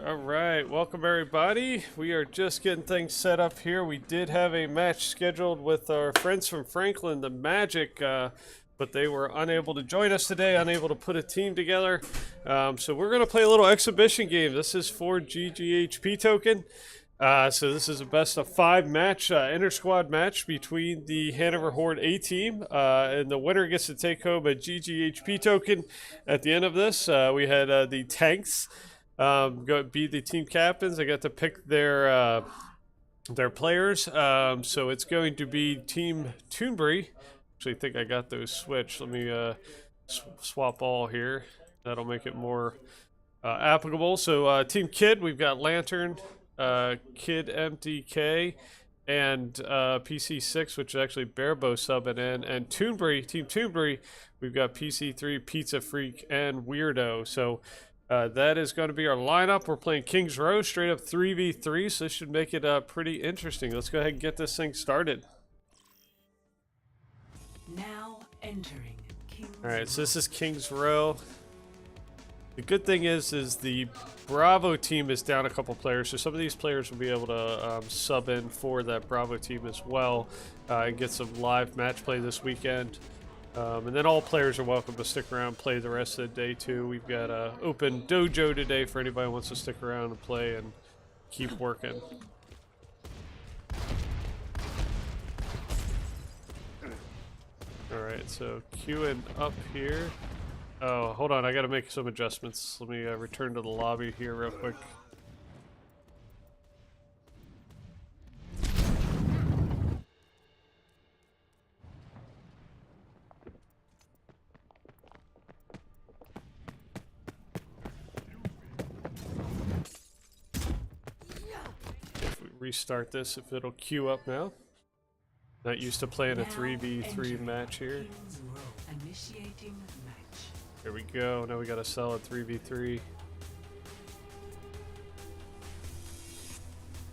All right, welcome everybody. We are just getting things set up here. We did have a match scheduled with our friends from Franklin, the Magic, but they were unable to join us today, unable to put a team together. So we're going to play a little exhibition game. This is for GGHP token. So this is a best of 5 match, inter-squad match between the Hanover Horde A team, and the winner gets to take home a GGHP token. At the end of this, we had the tanks be the team captains. They got to pick their players. So it's going to be Team Toonbury. Actually, I think I got those switched. Let me swap all here. That'll make it more applicable. So Team Kid, we've got Lantern, Kid MDK, and PC6, which is actually Barebo subbing in, and Toonbury, Team Toonbury, we've got PC3, Pizza Freak, and Weirdo. So that is going to be our lineup. We're playing Kings Row, straight up 3v3, so this should make it pretty interesting. Let's go ahead and get this thing started. Now entering Kings All right, so this is Kings Row. The good thing is the Bravo team is down a couple players, so some of these players will be able to sub in for that Bravo team as well, and get some live match play this weekend. And then all players are welcome to stick around, play the rest of the day too. We've got an open dojo today for anybody who wants to stick around and play and keep working. Alright, so queuing up here. Oh, hold on, I gotta make some adjustments. Let me return to the lobby here real quick. If we restart this, if it'll queue up now. Not used to playing a 3v3 match here. There we go. Now we got a solid 3v3.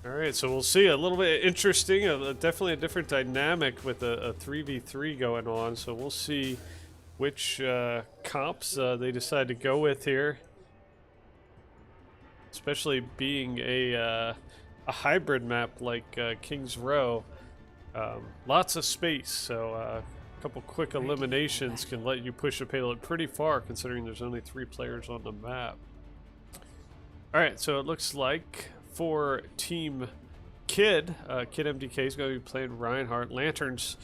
Alright, so we'll see. A little bit interesting. Definitely a different dynamic with a 3v3 going on. So we'll see which comps they decide to go with here. Especially being a hybrid map like Kings Row. Lots of space, so a couple quick eliminations can let you push the payload pretty far, considering there's only 3 players on the map. Alright, so it looks like for Team Kid, Kid MDK is going to be playing Reinhardt. Lantern's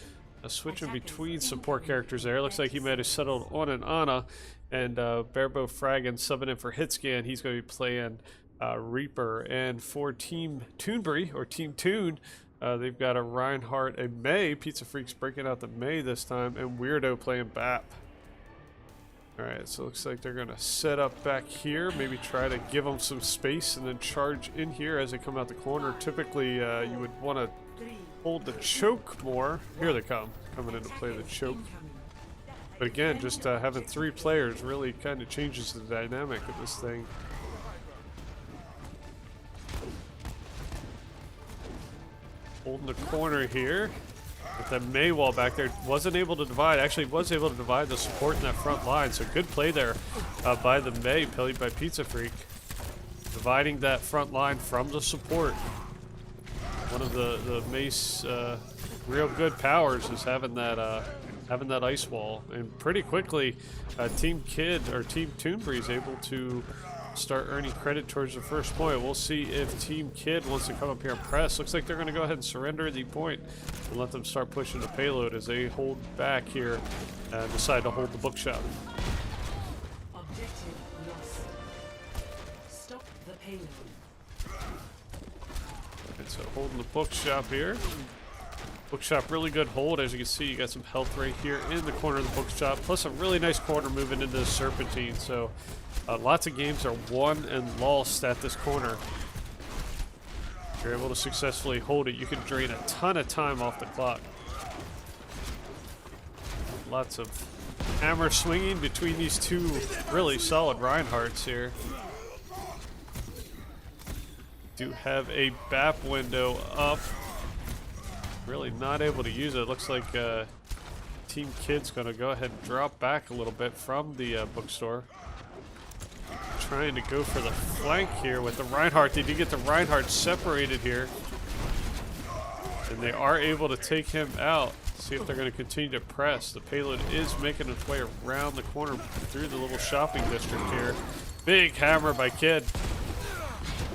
switching between support characters there. Looks like he might have settled on an Ana, and Barebo Fraggin subbing in for Hitscan. He's going to be playing Reaper. And for Team Toonbury, or Team Toon, they've got a Reinhardt, a May. Pizza Freak's breaking out the May this time, and Weirdo playing BAP. Alright, so it looks like they're going to set up back here, maybe try to give them some space and then charge in here as they come out the corner. Typically, you would want to hold the choke more. Here they come, coming in to play the choke. But again, just having 3 players really kind of changes the dynamic of this thing. Holding the corner here with that May wall back there. Wasn't able to divide. Actually was able to divide the support in that front line. So good play there by the May, played by Pizza Freak. Dividing that front line from the support. One of the May's real good powers is having that ice wall. And pretty quickly, Team Kid, or Team Toonbury, is able to start earning credit towards the first point. We'll see if Team Kid wants to come up here and press. Looks like they're going to go ahead and surrender the point and let them start pushing the payload as they hold back here and decide to hold the bookshop. Objective lost. Stop the payload. And so holding the bookshop here. Bookshop, really good hold. As you can see, you got some health right here in the corner of the bookshop, plus a really nice corner moving into the Serpentine. So lots of games are won and lost at this corner. If you're able to successfully hold it, you can drain a ton of time off the clock. Lots of hammer swinging between these 2 really solid Reinhardts here. Do have a BAP window up. Really not able to use it. Looks like Team Kid's going to go ahead and drop back a little bit from the bookstore. trying to go for the flank here with the Reinhardt. They did get the Reinhardt separated here. And they are able to take him out. See if they're going to continue to press. The payload is making its way around the corner through the little shopping district here. Big hammer by Kid.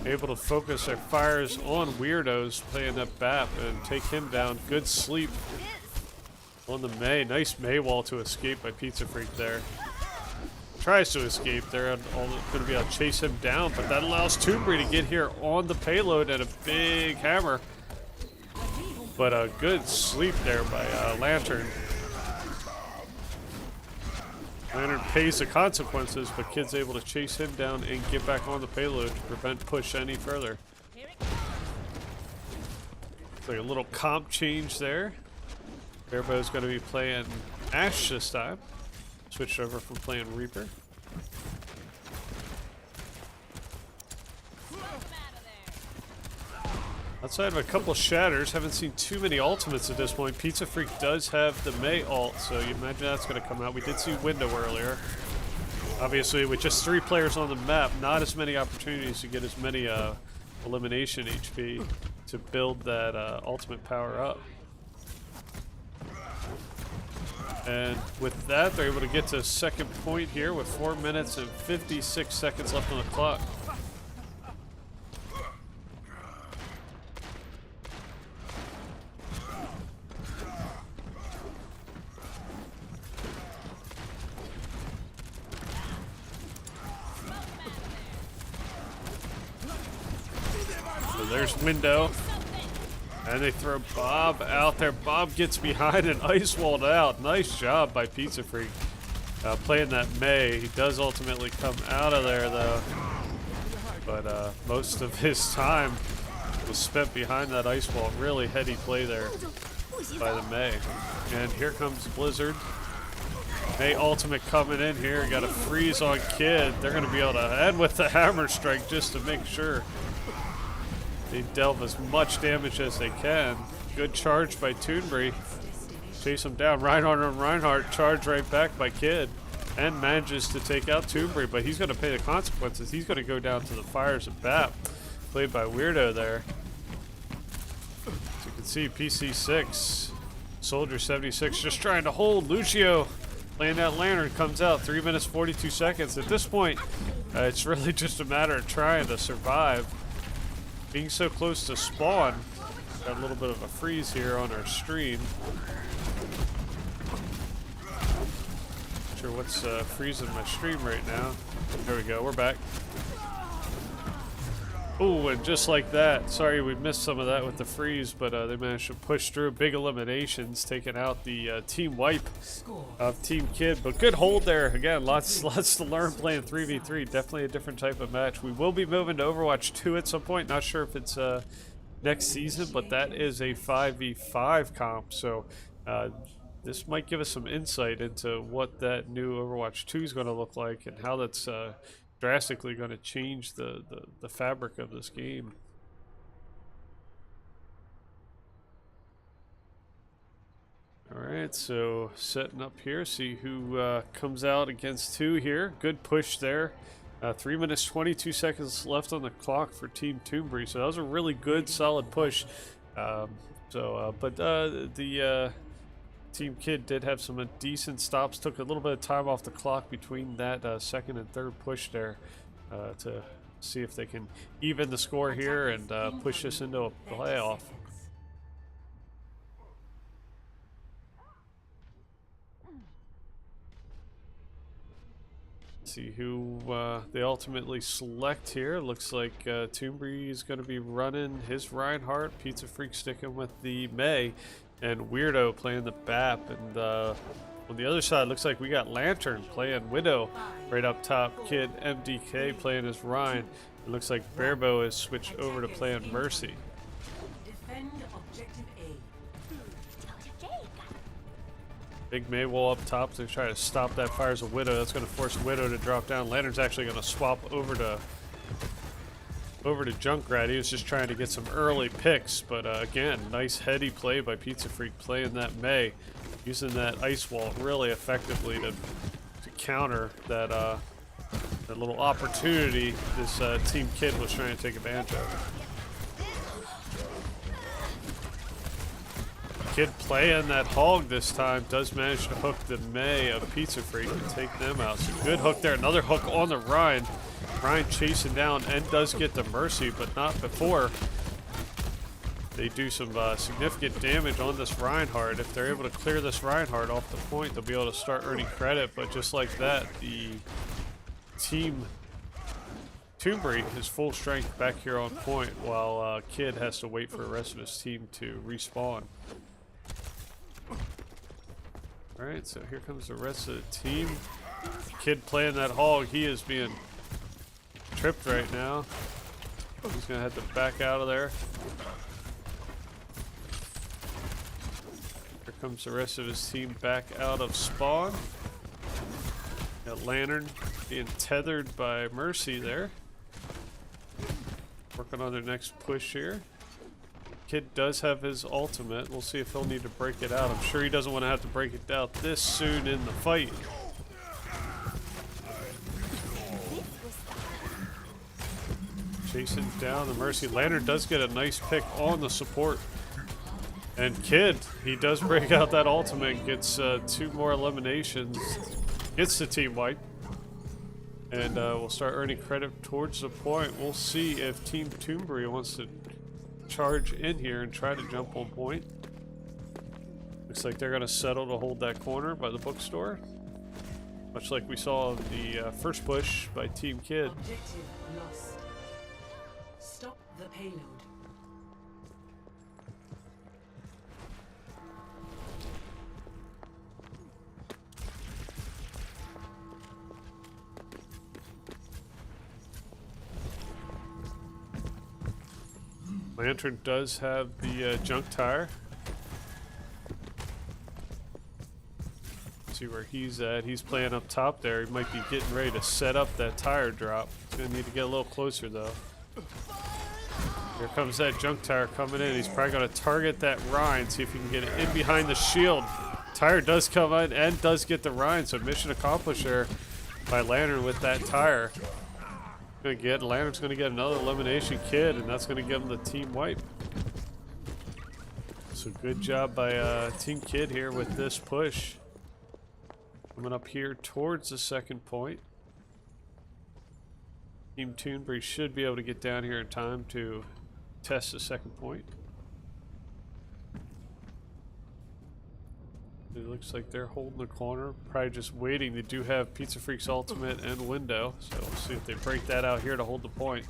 Able to focus their fires on Weirdos playing that BAP and take him down. Good sleep on the Mei. Nice Mei wall to escape by Pizza Freak there. Tries to escape. They're going to be able to chase him down, but that allows Toombury to get here on the payload and a big hammer. But a good sleep there by Lantern. Lantern pays the consequences, but Kid's able to chase him down and get back on the payload to prevent push any further. It's like a little comp change there. Bearbo's going to be playing Ashe this time. Switched over from playing Reaper. Outside of a couple shatters, haven't seen too many ultimates at this point. Pizza Freak does have the Mei ult, so you imagine that's going to come out. We did see Window earlier. Obviously, with just 3 players on the map, not as many opportunities to get as many elimination HP to build that ultimate power up. And with that, they're able to get to second point here with 4 minutes and 56 seconds left on the clock. So there's Window. And they throw Bob out there. Bob gets behind and ice walled out. Nice job by Pizza Freak playing that Mei. He does ultimately come out of there though. But most of his time was spent behind that ice wall. Really heady play there by the Mei. And here comes Blizzard. Mei ultimate coming in here. Got a freeze on Kid. They're going to be able to end with the hammer strike just to make sure they delve as much damage as they can. Good charge by Toonbury. Chase him down. Reinhardt on Reinhardt. Charge right back by Kid. And manages to take out Toonbury, but he's going to pay the consequences. He's going to go down to the fires of BAP. Played by Weirdo there. As you can see, PC6. Soldier 76 just trying to hold. Lucio playing that Lantern comes out. 3 minutes 42 seconds. At this point, it's really just a matter of trying to survive. Being so close to spawn, got a little bit of a freeze here on our stream. Not sure what's freezing my stream right now. There we go, we're back. Oh, and just like that, sorry we missed some of that with the freeze, but they managed to push through big eliminations, taking out the team wipe of Team Kid. But good hold there. Again, lots to learn playing 3v3. Definitely a different type of match. We will be moving to Overwatch 2 at some point. Not sure if it's next season, but that is a 5v5 comp. So this might give us some insight into what that new Overwatch 2 is going to look like and how that's drastically going to change the fabric of this game. Alright, so setting up here, see who comes out against 2 here. Good push there. 3 minutes 22 seconds left on the clock for Team Toonbury, so that was a really good solid push. But the Team Kid did have some decent stops, took a little bit of time off the clock between that second and third push there to see if they can even the score here and push this into a playoff. See who they ultimately select here. Looks like Toonbury is going to be running his Reinhardt, Pizza Freak sticking with the Mei, and Weirdo playing the BAP. And on the other side, looks like we got Lantern playing Widow right up top. Kid MDK playing as Ryan. It looks like Bearbo is switched over to playing Mercy. Defend objective A. Big Mei wall up top to try to stop that fires of Widow. That's going to force Widow to drop down. Lantern's actually going to swap over to Junkrat. He was just trying to get some early picks, but again, nice heady play by Pizza Freak playing that Mei, using that ice wall really effectively to counter that That little opportunity this Team Kid was trying to take advantage of. Kid playing that hog this time does manage to hook the May of Pizza Freak and take them out. So good hook there. Another hook on the Ryan. Ryan chasing down and does get the Mercy, but not before they do some significant damage on this Reinhardt. If they're able to clear this Reinhardt off the point, they'll be able to start earning credit. But just like that, the Team Toombury is full strength back here on point, while Kid has to wait for the rest of his team to respawn. Alright, so here comes the rest of the team. Kid playing that hog, he is being tripped right now. He's gonna have to back out of there. Here comes the rest of his team back out of spawn. Got Lantern being tethered by Mercy there. Working on their next push here. Kid does have his ultimate. We'll see if he'll need to break it out. I'm sure he doesn't want to have to break it out this soon in the fight. Chasing down the Mercy. Lantern does get a nice pick on the support. And Kid, he does break out that ultimate, gets 2 more eliminations, gets the team wipe. And we'll start earning credit towards the point. We'll see if Team Toombury wants to charge in here and try to jump on point. Looks like they're going to settle to hold that corner by the bookstore. Much like we saw in the first push by Team Kid. Objective lost. Stop the payload. Lantern does have the junk tire. See where he's at. He's playing up top there. He might be getting ready to set up that tire drop. He's gonna need to get a little closer though. Here comes that junk tire coming in. He's probably gonna target that Rhine, see if he can get it in behind the shield. Tire does come in and does get the Rhine, so mission accomplished there by Lantern with that tire. Lantern's gonna get another elimination Kid, and that's gonna give him the team wipe. So good job by Team Kid here with this push. Coming up here towards the second point. Team Toonbury should be able to get down here in time to test the second point. It looks like they're holding the corner, probably just waiting. They do have Pizza Freak's ultimate and window, so we'll see if they break that out here to hold the point.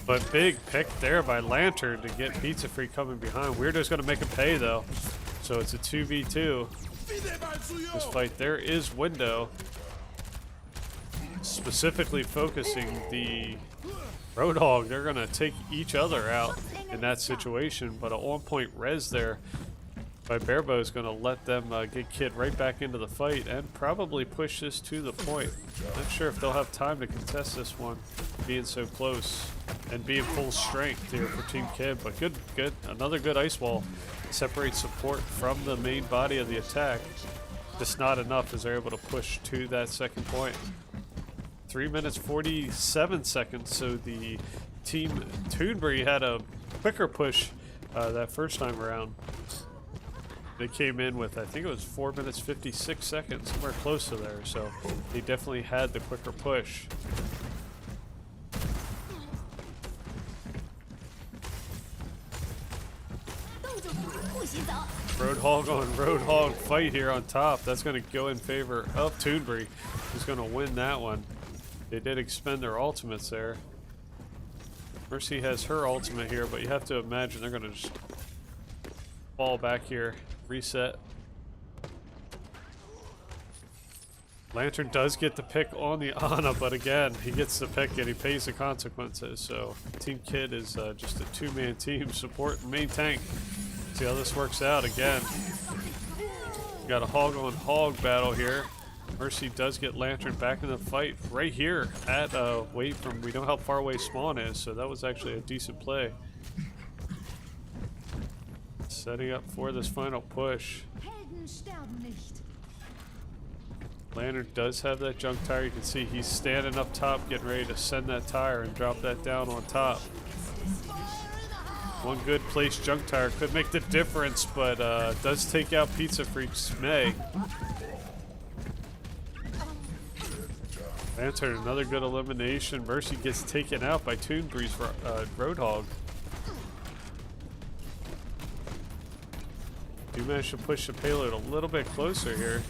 But big pick there by Lantern to get Pizza Freak coming behind. Weirdo's going to make a pay though, so it's a 2v2. This fight there is window, specifically focusing the Roadhog. They're going to take each other out in that situation, but an on-point res there by Barebow is going to let them get Kid right back into the fight and probably push this to the point. Not sure if they'll have time to contest this one, being so close and being full strength here for Team Kid. But good, another good ice wall separates support from the main body of the attack. Just not enough as they're able to push to that second point. 3 minutes 47 seconds. So the Team Toonbury had a quicker push that first time around. They came in with, I think it was 4 minutes 56 seconds, somewhere close to there, so they definitely had the quicker push. Roadhog on Roadhog fight here on top. That's going to go in favor of Toonbury, who's going to win that one. They did expend their ultimates there. Mercy has her ultimate here, but you have to imagine they're going to just fall back here. Reset. Lantern does get the pick on the Ana, but again, he gets the pick and he pays the consequences. So Team Kid is just a 2-man team, support and main tank. See how this works out again. Got a hog on hog battle here. Mercy does get Lantern back in the fight right here at away from, we know how far away spawn is, so that was actually a decent play. Setting up for this final push. Lantern does have that junk tire. You can see he's standing up top, getting ready to send that tire and drop that down on top. One good placed junk tire could make the difference, but does take out Pizza Freak's May. Lantern, another good elimination. Mercy gets taken out by Toonbreeze for Roadhog. Do manage to push the payload a little bit closer here.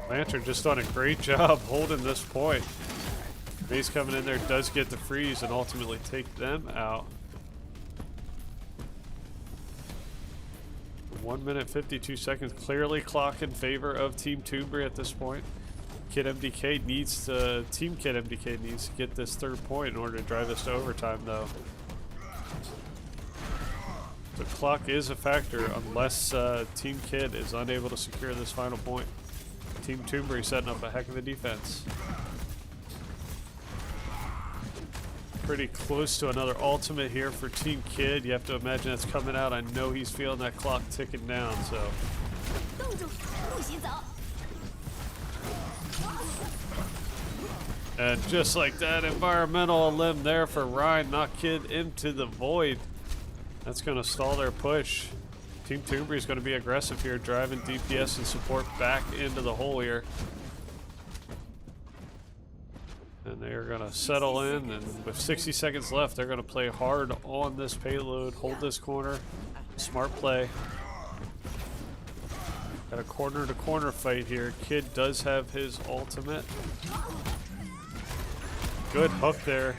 Lantern just done a great job holding this point. May's coming in there, does get the freeze and ultimately take them out. 1 minute 52 seconds, clearly clock in favor of Team Toonbreeze at this point. Team Kid MDK needs to get this third point in order to drive this to overtime though. The clock is a factor unless Team Kid is unable to secure this final point. Team Toonbreeze setting up a heck of a defense. Pretty close to another ultimate here for Team Kid. You have to imagine that's coming out. I know he's feeling that clock ticking down, so. And just like that, environmental limb there for Ryan, knock Kid into the void. That's going to stall their push. Team Toonbreeze is going to be aggressive here, driving DPS and support back into the hole here. And they're going to settle in, and with 60 seconds left, they're going to play hard on this payload, hold this corner. Smart play. Got a corner-to-corner fight here. Kid does have his ultimate. Good hook there.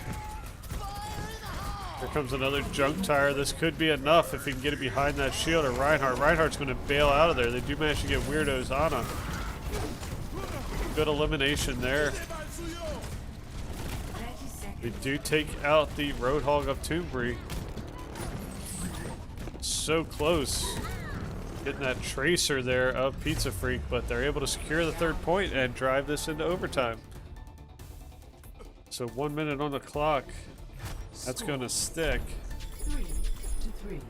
Here comes another junk tire. This could be enough if he can get it behind that shield. Or Reinhardt. Reinhardt's going to bail out of there. They do manage to get Weirdo's Ana. Good elimination there. They do take out the Roadhog of Toonbreeze. So close. Getting that tracer there of Pizza Freak, but they're able to secure the third point and drive this into overtime. So 1 minute on the clock. That's going to stick. 3-3.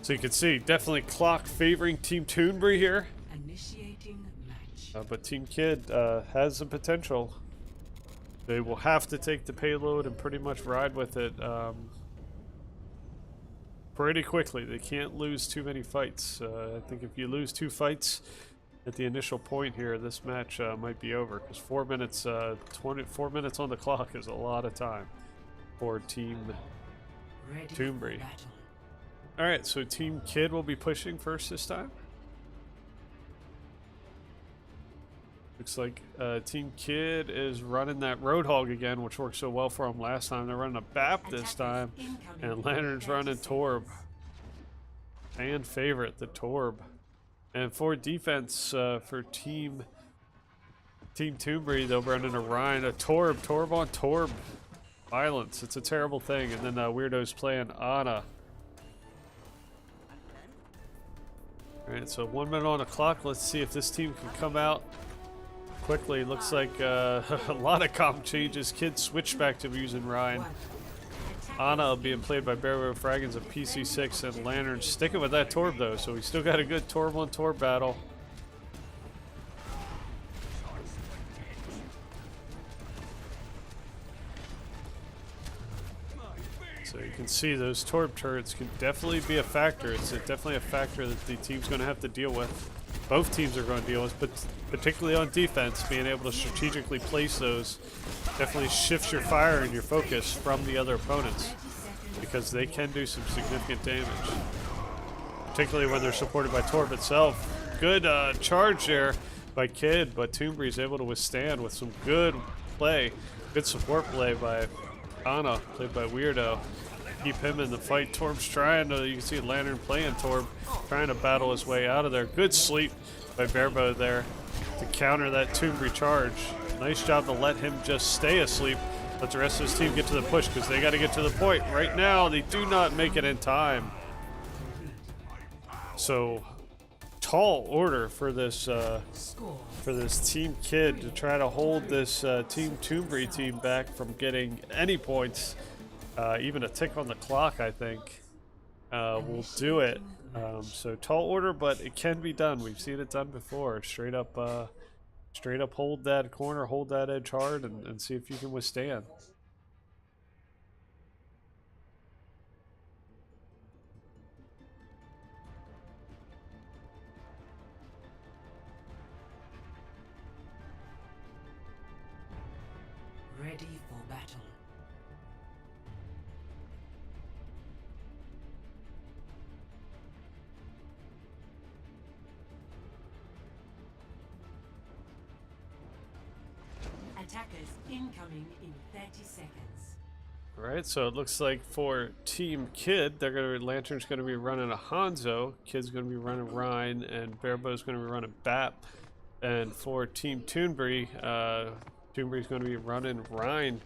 So you can see, definitely clock favoring Team Toonbreeze here. Initiating match. But Team Kid has the potential. They will have to take the payload and pretty much ride with it pretty quickly. They can't lose too many fights. I think if you lose 2 fights at the initial point here, this match might be over, because 4 minutes, 4 minutes on the clock is a lot of time for Team Toonbreeze. All right, so Team Kid will be pushing first this time. Looks like Team Kid is running that Roadhog again, which worked so well for them last time. They're running a BAP this time, and Lantern's running Torb. Fan favorite, the Torb. And for defense, for Team Toonbreeze, they'll run in a Ryan, a Torb on Torb. Violence, it's a terrible thing. And then Weirdo's playing Ana. Alright, so 1 minute on the clock. Let's see if this team can come out quickly. Looks like a lot of comp changes. Kid switched back to using Ryan. Ana being played by Barrow Fragons of PC6, and Lantern sticking with that Torb though, so we still got a good Torb on Torb battle. So you can see those Torb turrets can definitely be a factor. It's definitely a factor that the team's going to have to deal with. Both teams are going to deal with, but particularly on defense, being able to strategically place those definitely shifts your fire and your focus from the other opponents, because they can do some significant damage, particularly when they're supported by Torb itself. Good charge there by Kid, but Toonbreeze is able to withstand with some good play, good support play by Ana, played by Weirdo. Keep him in the fight. Torb's trying to, you can see Lantern playing Torb, trying to battle his way out of there. Good sleep by Barebow there to counter that Toonbreeze charge. Nice job to let him just stay asleep. Let the rest of his team get to the push, because they got to get to the point. Right now, they do not make it in time. So, tall order for this Team Kid to try to hold this Team Toonbreeze team back from getting any points. Even a tick on the clock, I think. will do it. So tall order, but it can be done. We've seen it done before. Straight up hold that corner, hold that edge hard, and see if you can withstand. Ready for battle. Attackers incoming in 30 seconds. Alright, so it looks like for Team Kid, Lantern's gonna be running a Hanzo, Kid's gonna be running Rhine, and Barebo's gonna be running Bap. And for Team Toonbury, Toonbury's gonna be running Rhine.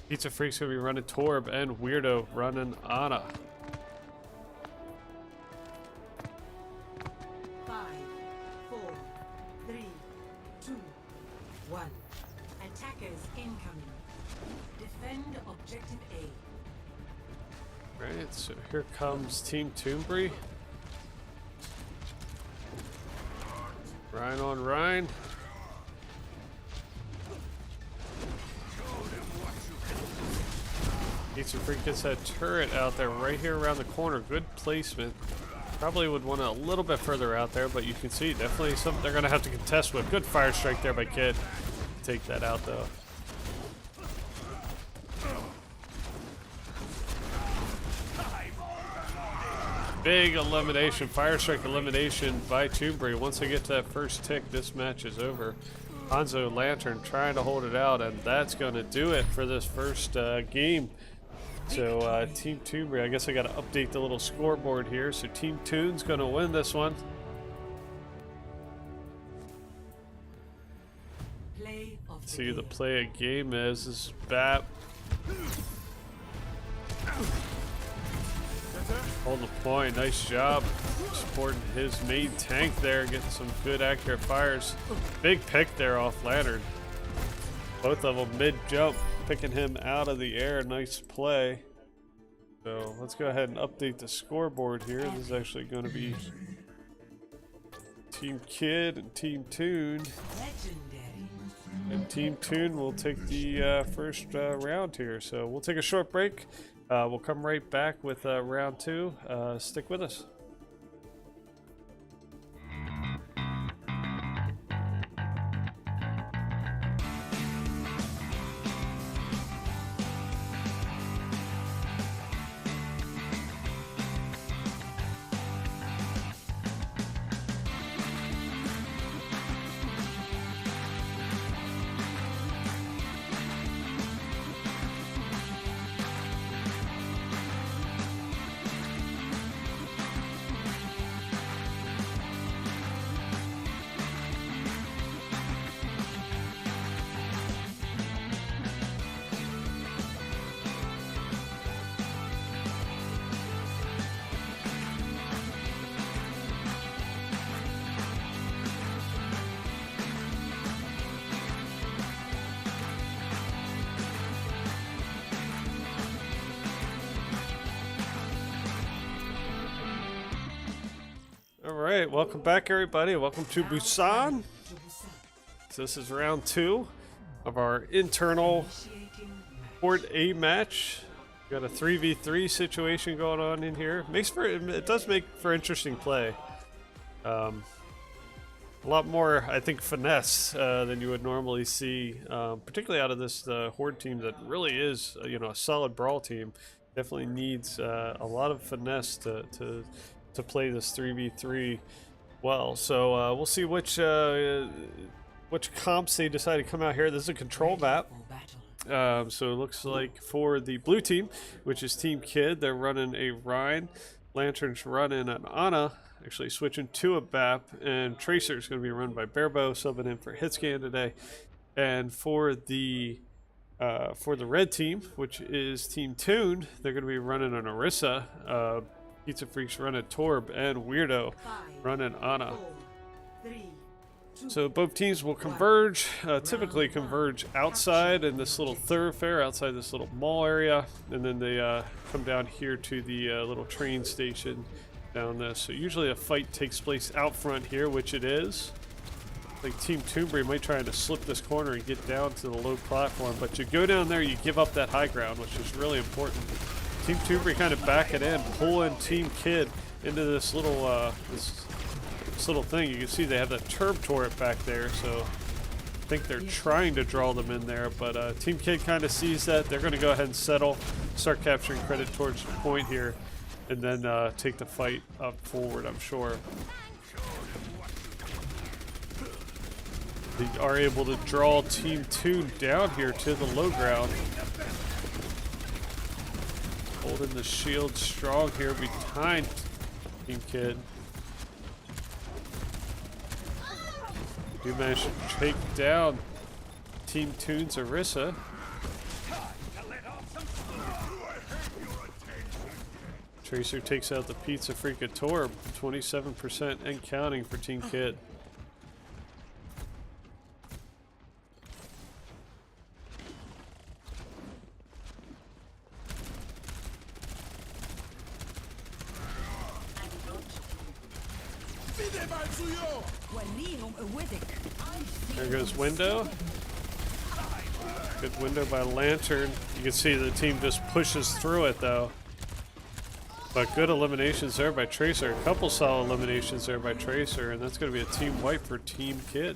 Pizza Freak's gonna be running Torb, and Weirdo running Ana. 5, 4, 3, 2, 1. Attackers incoming. Defend objective A. Right, so here comes Team Toonbury. Rhine on Rhine. Pizza Freak gets that turret out there right here around the corner. Good placement. Probably would want it a little bit further out there, but you can see definitely something they're going to have to contest with. Good fire strike there by Kid. Take that out though. Big elimination, fire strike elimination by Toonbury. Once they get to that first tick, this match is over. Hanzo Lantern trying to hold it out, and that's going to do it for this first game. So Team Toonbury, I guess I got to update the little scoreboard here. So Team Toon's going to win this one. Play of the See who the game. play of game is. This is Bap. Hold the point, nice job supporting his main tank there, getting some good accurate fires. Big pick there off Lantern. Both of them mid-jump, picking him out of the air. Nice play. So let's go ahead and update the scoreboard here. This is actually going to be Team Kid and Team Toon. Legendary. And Team Toon will take the first round here. So we'll take a short break. We'll come right back with round 2. Stick with us. Alright, welcome back everybody. Welcome to Busan. So this is round 2 of our internal Horde A match. We got a 3v3 situation going on in here. It does make for interesting play. A lot more, I think, finesse than you would normally see, particularly out of this Horde team that really is, a solid brawl team. Definitely needs a lot of finesse to play this 3v3 well. So we'll see which comps they decide to come out here. This is a control map. So it looks like for the blue team, which is Team Kid, they're running a Rhine. Lantern's running an Ana, actually switching to a Bap, and Tracer's going to be run by Barebo, subbing in for Hitscan today. And for the red team, which is Team Toon, they're going to be running an Orisa. Pizza Freaks running Torb, and Weirdo running Ana. 4, 3, So both teams will converge, typically converge outside in this little thoroughfare, outside this little mall area, and then they come down here to the little train station down this. So usually a fight takes place out front here, which it is. Like Team Toonbury might try to slip this corner and get down to the low platform, but you go down there, you give up that high ground, which is really important. Team Toonbury kind of back it in, pull in Team Kid into this little this little thing. You can see they have that turb turret back there, so I think they're trying to draw them in there, but Team Kid kind of sees that. They're going to go ahead and settle, start capturing credit towards the point here, and then take the fight up forward, I'm sure. They are able to draw Team Toon down here to the low ground. Holding the shield strong here behind Team Kid. We managed to take down Team Toon's Orisa. Tracer takes out the Pizza Freakator, 27% and counting for Team Kid. There goes Window. Good window by Lantern. You can see the team just pushes through it though. But good eliminations there by Tracer. A couple solid eliminations there by Tracer, and that's going to be a team wipe for Team Kid.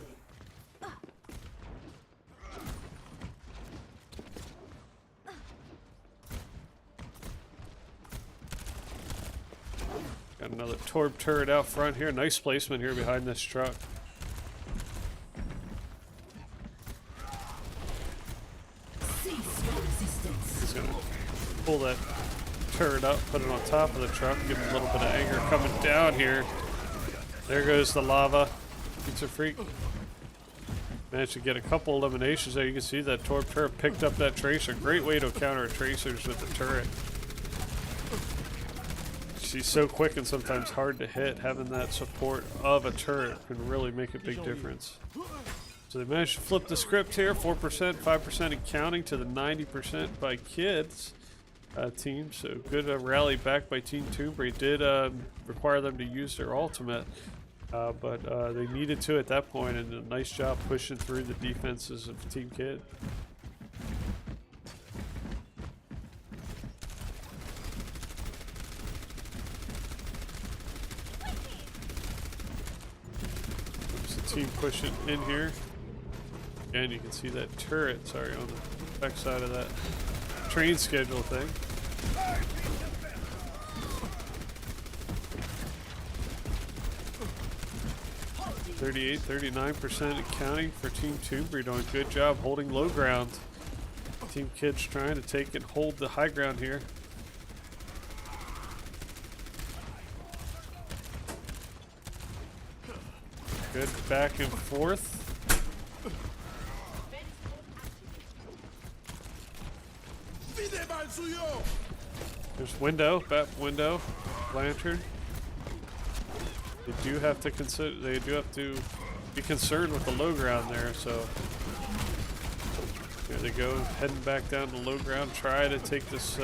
Got another Torb turret out front here. Nice placement here behind this truck. He's going to pull that turret up, put it on top of the truck, give him a little bit of anger coming down here. There goes the lava. Pizza Freak. Managed to get a couple eliminations there. You can see that Torb turret picked up that Tracer. Great way to counter Tracers with the turret. She's so quick and sometimes hard to hit. Having that support of a turret can really make a big difference. So they managed to flip the script here. 4%, 5% and counting to the 90% by Kids team. So good rally back by Team Toonbury. Did require them to use their ultimate, but they needed to at that point, and a nice job pushing through the defenses of Team Kid. Team pushing in here. And you can see that turret, sorry, on the back side of that train schedule thing. (38, 39% accounting for Team Toonbury, doing a good job holding low ground. Team Kids trying to take and hold the high ground here. Good back and forth. There's Window, Bat Window, Lantern. They do have to consider. They do have to be concerned with the low ground there. So there they go, heading back down to low ground. Try to take this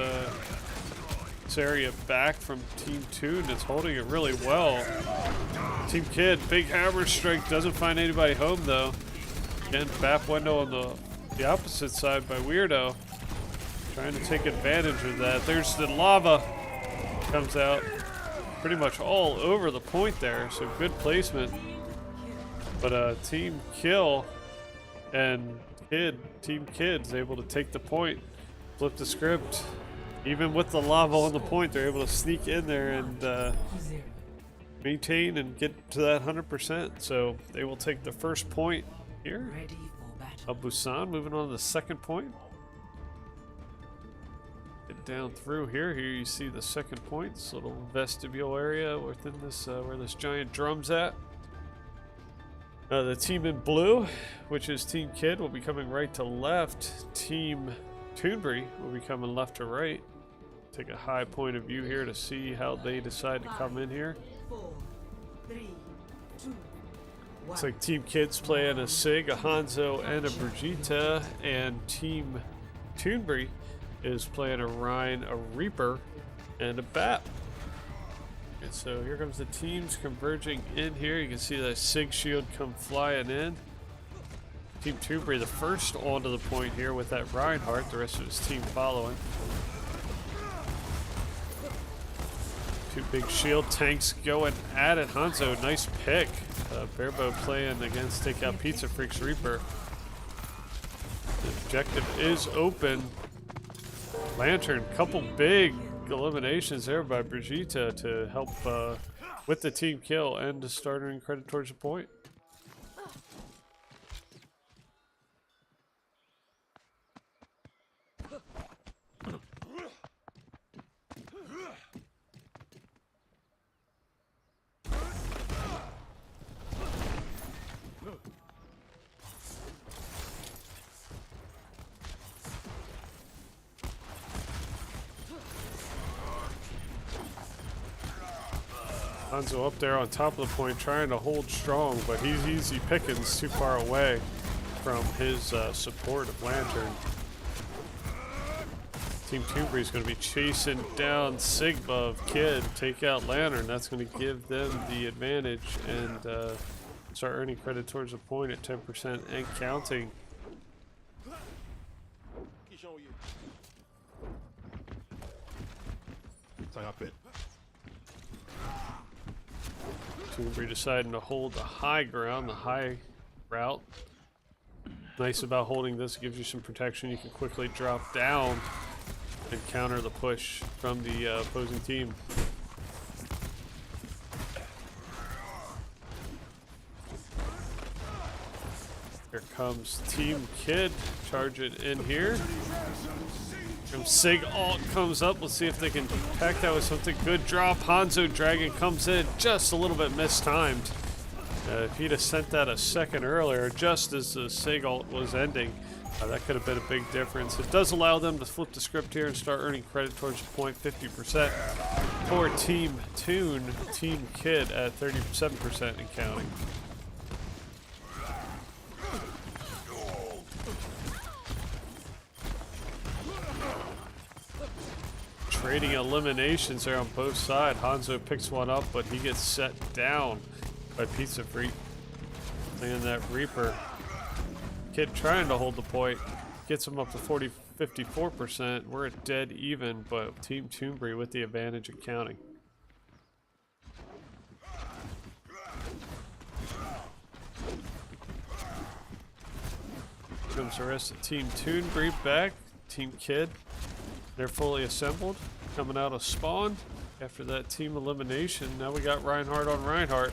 area back from Team Toon. It's holding it really well. Team Kid, big hammer strike, doesn't find anybody home though. Again, Bat Window on the opposite side by Weirdo. Trying to take advantage of that. There's the lava. Comes out pretty much all over the point there. So good placement. But Team Kill and Team Kid's able to take the point. Flip the script. Even with the lava on the point, they're able to sneak in there and maintain and get to that 100%. So they will take the first point here. Busan moving on to the second point. Get down through here. Here you see the second point. This little vestibule area within this where this giant drum's at. The team in blue, which is Team Kid, will be coming right to left. Team Toonbury will be coming left to right. Take a high point of view here to see how they decide to come in here. 4, 3, 2, Looks like Team Kid's playing a Sig, a Hanzo, and a Brigitte, and Team Toonbury is playing a Rhine, a Reaper, and a Bat. And so here comes the teams converging in here. You can see that Sig shield come flying in. Team Toonbury the first onto the point here with that Reinhardt, the rest of his team following. Two big shield tanks going at it. Hanzo, nice pick. Barebow playing against Take Out Pizza Freak's Reaper. The objective is open. Lantern, couple big eliminations there by Brigitte to help with the team kill and to start earning credit towards the point. Hanzo up there on top of the point trying to hold strong, but he's easy pickings too far away from his support of Lantern. Team Toonbury is going to be chasing down Sigma of Kid, take out Lantern. That's going to give them the advantage and start earning credit towards the point at 10% and counting. Toonbury deciding to hold the high ground, the high route. Nice about holding this, gives you some protection. You can quickly drop down and counter the push from the opposing team. Here comes Team Kid, charging in here. From Sig Alt comes up. Let's see if they can pack that with something good. Drop. Hanzo Dragon comes in just a little bit mistimed. If he'd have sent that a second earlier, just as the Sig Alt was ending, that could have been a big difference. It does allow them to flip the script here and start earning credit towards the point, 50% for Team Toon, Team Kid at 37% and counting. Trading eliminations there on both sides. Hanzo picks one up, but he gets set down by Pizza Freak. And that Reaper. Kid trying to hold the point. Gets him up to 54%. We're at dead even, but Team Toonbury with the advantage of counting. Comes the rest of Team Toonbury back. Team Kid. They're fully assembled, coming out of spawn after that team elimination. Now we got Reinhardt on Reinhardt.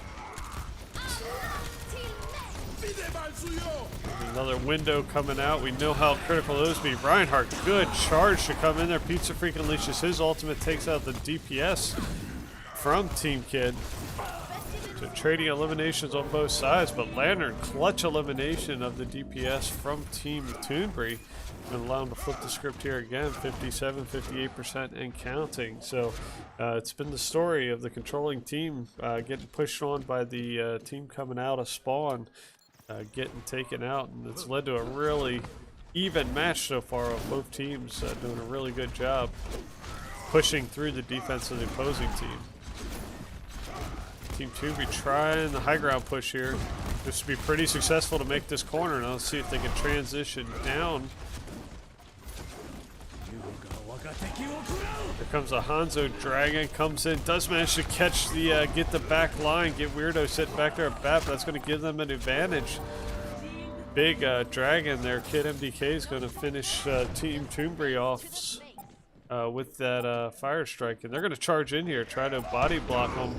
Another window coming out. We know how critical those be. Reinhardt, good charge to come in there. Pizza Freak unleashes his ultimate, takes out the DPS from Team Kid. So trading eliminations on both sides, but Lantern, clutch elimination of the DPS from Team Toonbury. And allow them to flip the script here again, 57, 58% and counting. So it's been the story of the controlling team getting pushed on by the team coming out of spawn, getting taken out, and it's led to a really even match so far of both teams doing a really good job pushing through the defense of the opposing team. Team 2 be trying the high ground push here. This would be pretty successful to make this corner. Now let's see if they can transition down. Here comes a Hanzo Dragon, comes in, does manage to catch the, get the back line, get Weirdo sitting back there at bat, but that's going to give them an advantage. Big Dragon there, Kid MDK is going to finish Team Toonbury off with that Fire Strike, and they're going to charge in here, try to body block them,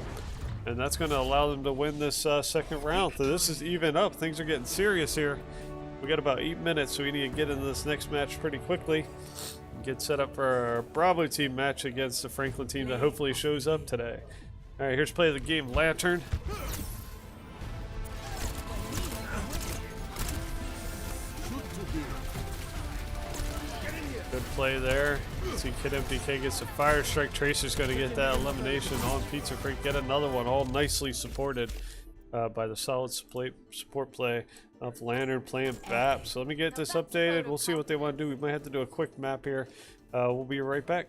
and that's going to allow them to win this second round. So this is even up, things are getting serious here. We got about 8 minutes, so we need to get into this next match pretty quickly. Get set up for our Bravo team match against the Franklin team that hopefully shows up today. Alright, here's play of the game. Lantern. Good play there. See Kid MDK gets a Fire Strike. Tracer's going to get that elimination on Pizza Freak. Get another one, all nicely supported by the solid support play of Lantern playing BAP. So let me get this updated. We'll see what they want to do. We might have to do a quick map here. We'll be right back.